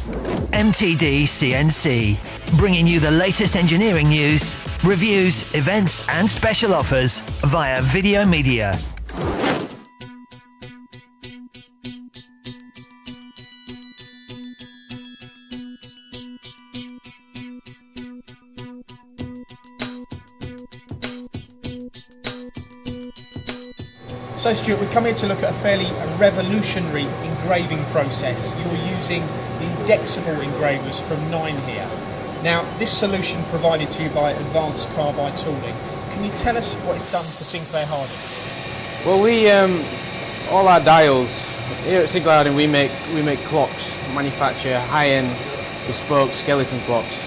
MTD CNC, bringing you the latest engineering news, reviews, events and special offers via video media. So Stuart, we come here to look at a fairly revolutionary engraving process. You're using the indexable engravers from Nine here. Now, this solution provided to you by Advanced Carbide Tooling. Can you tell us what it's done for Sinclair Harding? Well, we all our dials here at Sinclair Harding, we make clocks, manufacture high-end bespoke skeleton clocks,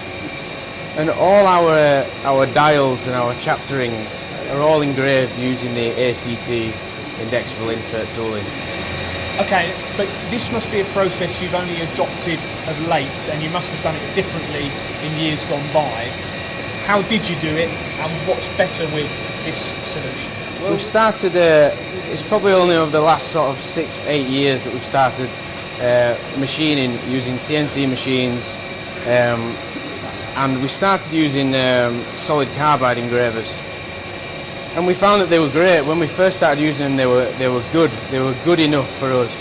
and all our dials and our chapter rings are all engraved using the ACT indexable insert tooling. Okay, but this must be a process you've only adopted of late, and you must have done it differently in years gone by. How did you do it, and what's better with this solution? Well, we've started, it's probably only over the last sort of 6-8 years that we've started machining using CNC machines, and we started using solid carbide engravers. And we found that they were great. When we first started using them, they were good. They were good enough for us.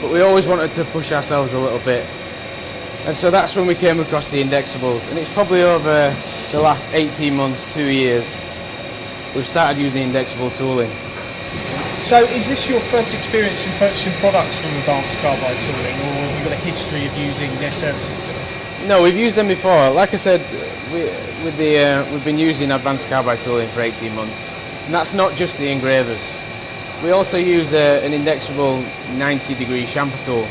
But we always wanted to push ourselves a little bit. And so that's when we came across the indexables. And it's probably over the last 18 months, 2 years, we've started using indexable tooling. So is this your first experience in purchasing products from Advanced Carbide Tooling, or have you got a history of using their services? No, we've used them before. Like I said, we've been using Advanced Carbide Tooling for 18 months. And that's not just the engravers. We also use an indexable 90-degree chamfer tool,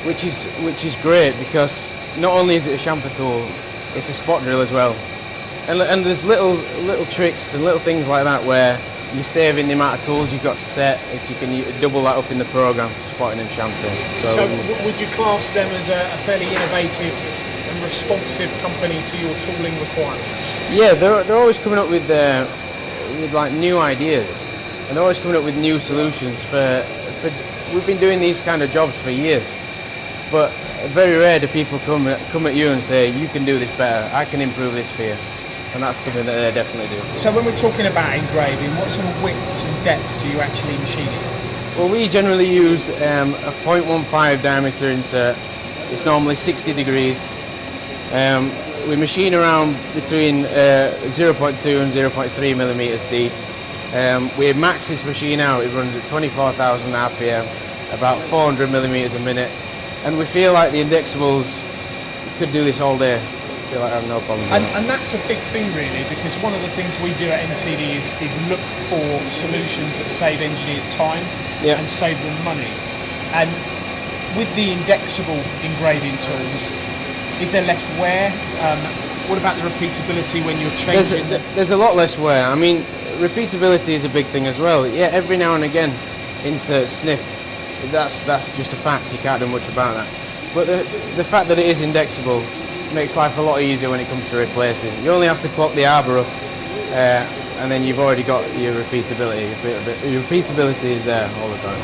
which is great because not only is it a chamfer tool, it's a spot drill as well. And there's little tricks and little things like that where you're saving the amount of tools you've got to set if you can double that up in the program, spotting and chamfering. So would you class them as a fairly innovative and responsive company to your tooling requirements? Yeah, they're always coming up with like new ideas, and they're always coming up with new solutions for we've been doing these kind of jobs for years, but very rare do people come at you and say, you can do this better, I can improve this for you, and that's something that they definitely do. So when we're talking about engraving, what sort of widths and depths are you actually machining? Well, we generally use a 0.15 diameter insert. It's normally 60 degrees. We machine around between 0.2 and 0.3 millimeters deep. We max this machine out, it runs at 24,000 RPM, about 400 millimeters a minute, and we feel like the indexables could do this all day. I feel like I have no problem. And that's a big thing really, because one of the things we do at MTD is look for solutions that save engineers time and save them money. And with the indexable engraving tools, is there less wear? What about the repeatability when you're changing? There's a lot less wear. I mean, repeatability is a big thing as well. Yeah, every now and again, inserts snip. That's just a fact. You can't do much about that. But the fact that it is indexable makes life a lot easier when it comes to replacing. You only have to clock the arbor up, and then you've already got your repeatability. Your repeatability is there all the time.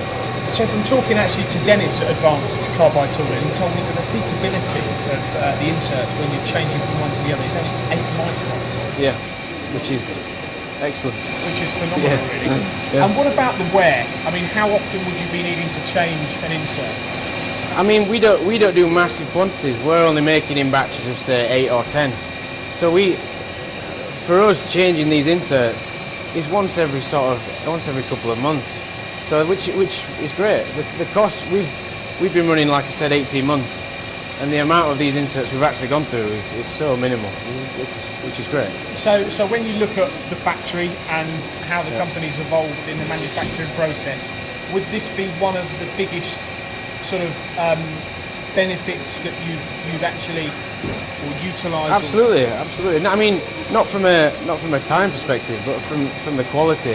So from talking actually to Dennis at Advanced Carbide Tooling, he told me the repeatability of the inserts when you're changing from one to the other is actually 8 microns. Yeah, which is excellent. Which is phenomenal, really. Yeah. And what about the wear? I mean, how often would you be needing to change an insert? I mean, we don't do massive quantities. We're only making in batches of say 8 or 10. So for us, changing these inserts is once every couple of months. So which is great. The cost we've been running, like I said, 18 months, and the amount of these inserts we've actually gone through is so minimal, which is great. So when you look at the factory and how the company's evolved in the manufacturing process, would this be one of the biggest sort of benefits that you've actually utilised? Absolutely. I mean, not from a time perspective, but from the quality,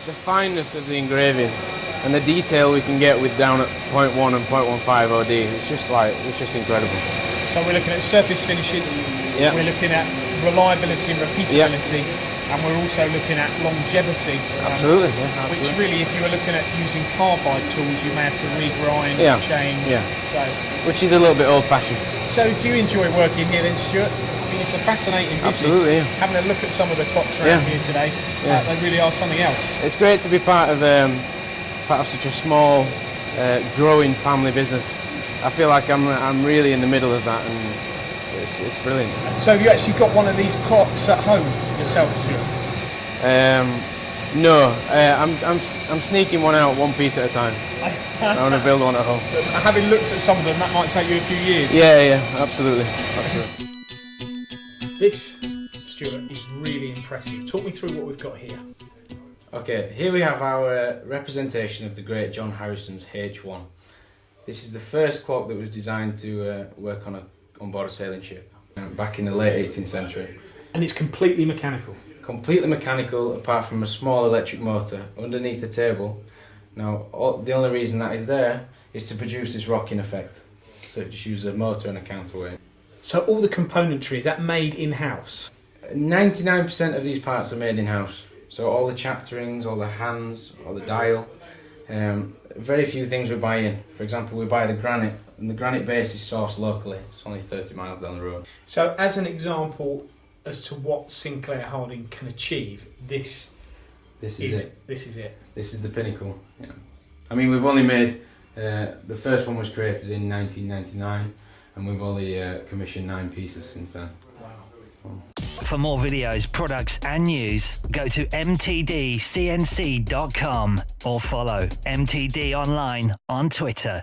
the fineness of the engraving, and the detail we can get with down at 0.1 and 0.15 OD. It's just incredible. So we're looking at surface finishes. Yeah. We're looking at reliability and repeatability. And we're also looking at longevity. Absolutely. Which really, if you were looking at using carbide tools, you may have to regrind, change. Yeah. So, which is a little bit old-fashioned. So do you enjoy working here then, Stuart? I mean, it's a fascinating business. Absolutely, yeah. Having a look at some of the clocks around here today, they really are something else. It's great to be part of such a small, growing family business. I feel like I'm really in the middle of that, and it's brilliant. So have you actually got one of these clocks at home yourself, Stuart? No, I'm sneaking one out one piece at a time. I want to build one at home. Having looked at some of them, that might take you a few years. Yeah, absolutely. This, Stuart, is really impressive. Talk me through what we've got here. Okay, here we have our representation of the great John Harrison's H1. This is the first clock that was designed to work on board a sailing ship back in the late 18th century. And it's completely mechanical. Completely mechanical, apart from a small electric motor underneath the table. Now, the only reason that is there is to produce this rocking effect. So it just uses a motor and a counterweight. So all the componentry, is that made in-house? 99% of these parts are made in-house. So all the chapterings, all the hands, all the dial. Very few things we buy in. For example, we buy the granite, and the granite base is sourced locally. It's only 30 miles down the road. So as an example as to what Sinclair Harding can achieve, this is it. This is the pinnacle. Yeah. I mean, we've only made the first one was created in 1999, and we've only commissioned 9 pieces since then. Wow. For more videos, products and news, go to mtdcnc.com or follow MTD Online on Twitter.